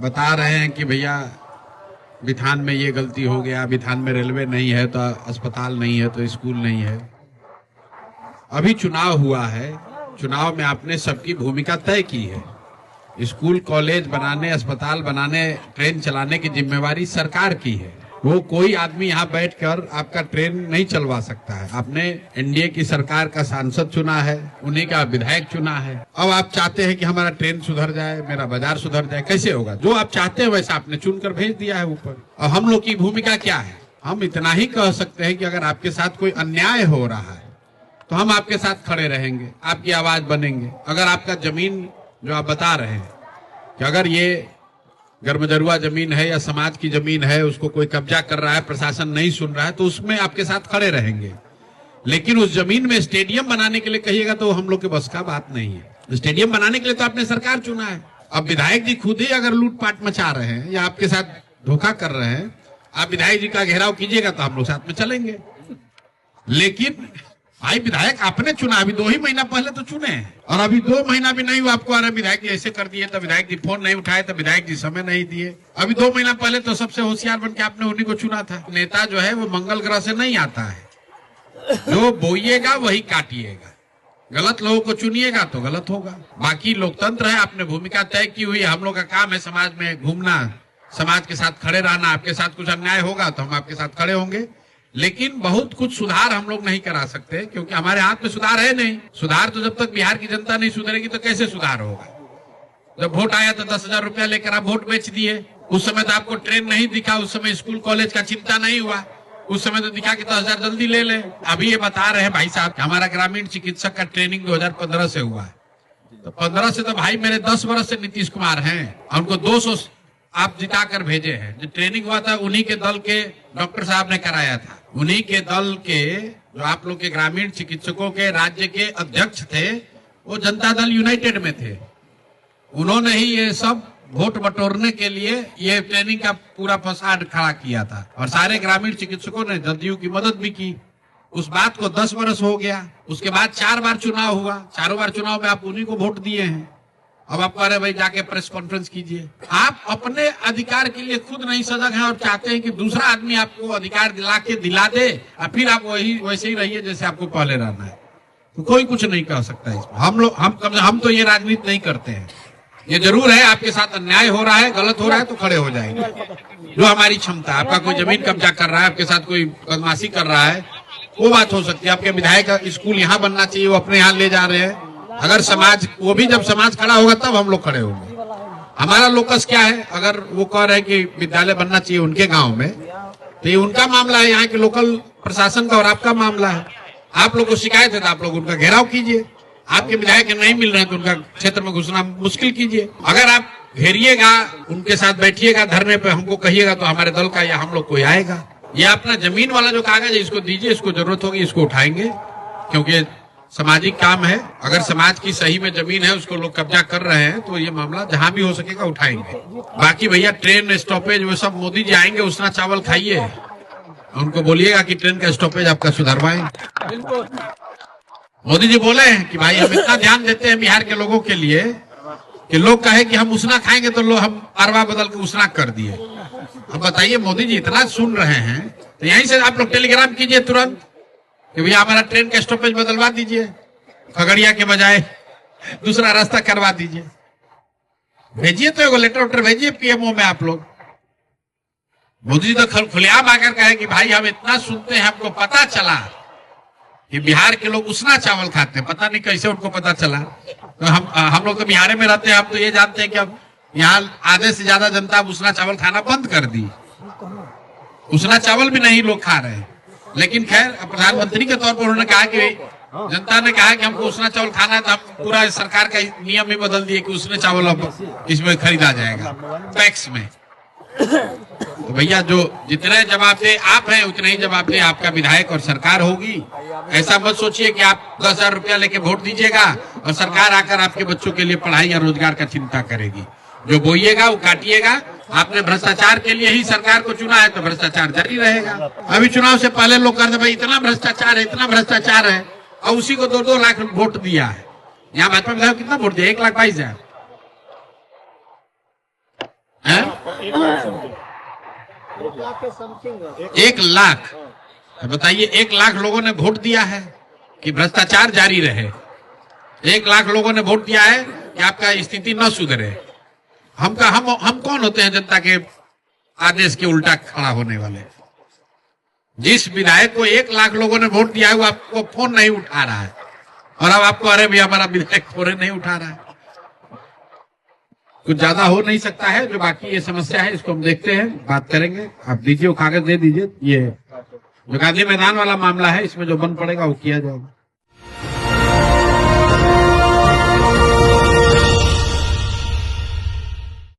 बता रहे हैं कि भैया बिथान में ये गलती हो गया, बिथान में रेलवे नहीं है तो अस्पताल नहीं है तो स्कूल नहीं है। अभी चुनाव हुआ है, चुनाव में आपने सबकी भूमिका तय की है। स्कूल कॉलेज बनाने, अस्पताल बनाने, ट्रेन चलाने की जिम्मेवारी सरकार की है। वो कोई आदमी यहाँ बैठकर आपका ट्रेन नहीं चलवा सकता है। आपने एनडीए की सरकार का सांसद चुना है, उन्हीं का विधायक चुना है। अब आप चाहते हैं कि हमारा ट्रेन सुधर जाए, मेरा बाजार सुधर जाए, कैसे होगा? जो आप चाहते हैं वैसा आपने चुनकर भेज दिया है ऊपर। और हम लोग की भूमिका क्या है? हम इतना ही कह सकते हैं कि अगर आपके साथ कोई अन्याय हो रहा है तो हम आपके साथ खड़े रहेंगे, आपकी आवाज बनेंगे। अगर आपका जमीन जो आप बता रहे हैं कि अगर ये गर्मजरुआ जमीन है या समाज की जमीन है, उसको कोई कब्जा कर रहा है, प्रशासन नहीं सुन रहा है, तो उसमें आपके साथ खड़े रहेंगे। लेकिन उस जमीन में स्टेडियम बनाने के लिए कहिएगा तो हम लोग के बस का बात नहीं है। स्टेडियम बनाने के लिए तो आपने सरकार चुना है। अब विधायक जी खुद ही अगर लूटपाट मचा रहे हैं या आपके साथ धोखा कर रहे हैं, आप विधायक जी का घेराव कीजिएगा तो हम लोग साथ में चलेंगे। लेकिन भाई विधायक आपने चुना, अभी 2 ही महीना पहले तो चुने, और अभी 2 महीना भी नहीं हुआ आपको आ रहा विधायक जी ऐसे कर दिए, तो विधायक जी फोन नहीं उठाए, तो विधायक जी समय नहीं दिए। अभी 2 महीना पहले तो सबसे होशियार बन के आपने उन्हीं को चुना था। नेता जो है वो मंगल ग्रह से नहीं आता है, जो बोइएगा वही काटिएगा। गलत लोगों को चुनिएगा तो गलत होगा। बाकी लोकतंत्र है, आपने भूमिका तय की हुई है। हम लोग का काम है समाज में घूमना, समाज के साथ खड़े रहना। आपके साथ कुछ अन्याय होगा तो हम आपके साथ खड़े होंगे, लेकिन बहुत कुछ सुधार हम लोग नहीं करा सकते क्योंकि हमारे हाथ में सुधार है नहीं। सुधार तो जब तक बिहार की जनता नहीं सुधरेगी तो कैसे सुधार होगा? जब वोट आया तो 10,000 रुपया लेकर आप वोट बेच दिए। उस समय तो आपको ट्रेन नहीं दिखा, उस समय स्कूल कॉलेज का चिंता नहीं हुआ, उस समय तो दिखा कि 10,000 जल्दी ले ले। अभी ये बता रहे हैं भाई साहब हमारा ग्रामीण चिकित्सक का ट्रेनिंग 2015 से हुआ है, तो 15 से तो भाई मेरे 10 वर्ष से नीतीश कुमार हैं, उनको 200 आप जिता कर भेजे हैं। जो ट्रेनिंग हुआ था उन्हीं के दल के डॉक्टर साहब ने कराया था, उन्हीं के दल के जो आप लोग के ग्रामीण चिकित्सकों के राज्य के अध्यक्ष थे, वो जनता दल यूनाइटेड में थे। उन्होंने ही ये सब वोट बटोरने के लिए ये ट्रेनिंग का पूरा फसाद खड़ा किया था, और सारे ग्रामीण चिकित्सकों ने जदयू की मदद भी की। उस बात को 10 वर्ष हो गया। उसके बाद 4 बार चुनाव हुआ, चारों बार चुनाव में आप उन्हीं को वोट दिए हैं। अब आप कह रहे भाई जाके प्रेस कॉन्फ्रेंस कीजिए। आप अपने अधिकार के लिए खुद नहीं सजग हैं और चाहते हैं कि दूसरा आदमी आपको अधिकार दिला दे और फिर आप वैसे ही रहिए जैसे आपको पहले रहना है। तो कोई कुछ नहीं कह सकता इसमें। हम तो ये राजनीति नहीं करते हैं। ये जरूर है आपके साथ अन्याय हो रहा है, गलत हो रहा है तो खड़े हो जाएंगे। जो हमारी क्षमता है, आपका कोई जमीन कब्जा कर रहा है, आपके साथ कोई बदमाशी कर रहा है, वो बात हो सकती है। आपके विधायक का स्कूल यहाँ बनना चाहिए, वो अपने यहाँ ले जा रहे हैं। अगर समाज, वो भी जब समाज खड़ा होगा तब हम लोग खड़े होंगे। हमारा लोकस क्या है? अगर वो कह रहे हैं कि विद्यालय बनना चाहिए उनके गांव में, तो ये उनका मामला है, यहाँ के लोकल प्रशासन का, और आपका मामला है। आप लोग को शिकायत है तो आप लोग उनका घेराव कीजिए। आपके विधायक नहीं मिल रहे हैं तो उनका क्षेत्र में घुसना मुश्किल कीजिए। अगर आप घेरिएगा, उनके साथ बैठिएगा धरने पे, हमको कहिएगा तो हमारे दल का या हम लोग कोई आएगा। ये अपना जमीन वाला जो कागज है इसको दीजिए, इसको जरूरत होगी इसको उठाएंगे, क्योंकि सामाजिक काम है। अगर समाज की सही में जमीन है, उसको लोग कब्जा कर रहे हैं, तो ये मामला जहां भी हो सकेगा उठाएंगे। बाकी भैया ट्रेन स्टॉपेज वो सब मोदी जी आएंगे, उसना चावल खाइए, उनको बोलिएगा कि ट्रेन का स्टॉपेज आपका सुधरवाएं। मोदी जी बोले हैं कि भाई हम इतना ध्यान देते हैं बिहार के लोगों के लिए कि लोग कहे कि हम उसना खाएंगे तो लोग हम अरवा बदल के उसना कर दिए। अब बताइए मोदी जी इतना सुन रहे हैं तो यहीं से आप लोग टेलीग्राम कीजिए तुरंत कि भैया हमारा ट्रेन का स्टॉपेज बदलवा दीजिए, खगड़िया के बजाय दूसरा रास्ता करवा दीजिए। भेजिए तो एगो लेटर भेजिए पीएमओ में आप लोग। मोदी जी तो खुलेआम आकर कहे कि भाई हम इतना सुनते हैं, हमको पता चला कि बिहार के लोग उसना चावल खाते हैं। पता नहीं कैसे उनको पता चला। तो हम लोग तो बिहार में रहते हैं, हम तो ये जानते हैं कि अब यहाँ आधे से ज्यादा जनता उसना चावल खाना बंद कर दी। उसना चावल भी नहीं लोग खा रहे हैं। लेकिन खैर प्रधानमंत्री के तौर पर उन्होंने कहा कि जनता ने कहा कि हमको उसना चावल खाना है, तो हम पूरा सरकार का नियम ही बदल दिए कि उसने चावल अब इसमें खरीदा जाएगा टैक्स में। तो भैया जो जितने जवाबदेह आप हैं उतने ही जवाबदेह आपका विधायक और सरकार होगी। ऐसा मत सोचिए कि आप 10,000 रुपया लेके वोट दीजिएगा और सरकार आकर आपके बच्चों के लिए पढ़ाई या रोजगार का चिंता करेगी। जो बोइएगा वो काटिएगा। आपने भ्रष्टाचार के लिए ही सरकार को चुना है तो भ्रष्टाचार जारी रहेगा। अभी चुनाव से पहले लोग कहते भाई इतना भ्रष्टाचार है, इतना भ्रष्टाचार है, और उसी को 2-2 लाख वोट दिया है। यहाँ भाजपा विधायक कितना वोट दिया? 1,22,000। 1 लाख, बताइए 1 लाख लोगों ने वोट दिया है कि भ्रष्टाचार जारी रहे। 1 लाख लोगों ने वोट दिया है कि आपका स्थिति न सुधरे। हम कौन होते हैं जनता के आदेश के उल्टा खड़ा होने वाले? जिस विधायक को 1 लाख लोगों ने वोट दिया है वो आपको फोन नहीं उठा रहा है, और अब आपको अरे भी हमारा विधायक फोन नहीं उठा रहा है। कुछ ज्यादा हो नहीं सकता है। जो बाकी ये समस्या है इसको हम देखते हैं, बात करेंगे। आप दीजिए, वो कागज दे दीजिए। ये जो गांधी मैदान वाला मामला है इसमें जो बन पड़ेगा वो किया जाएगा।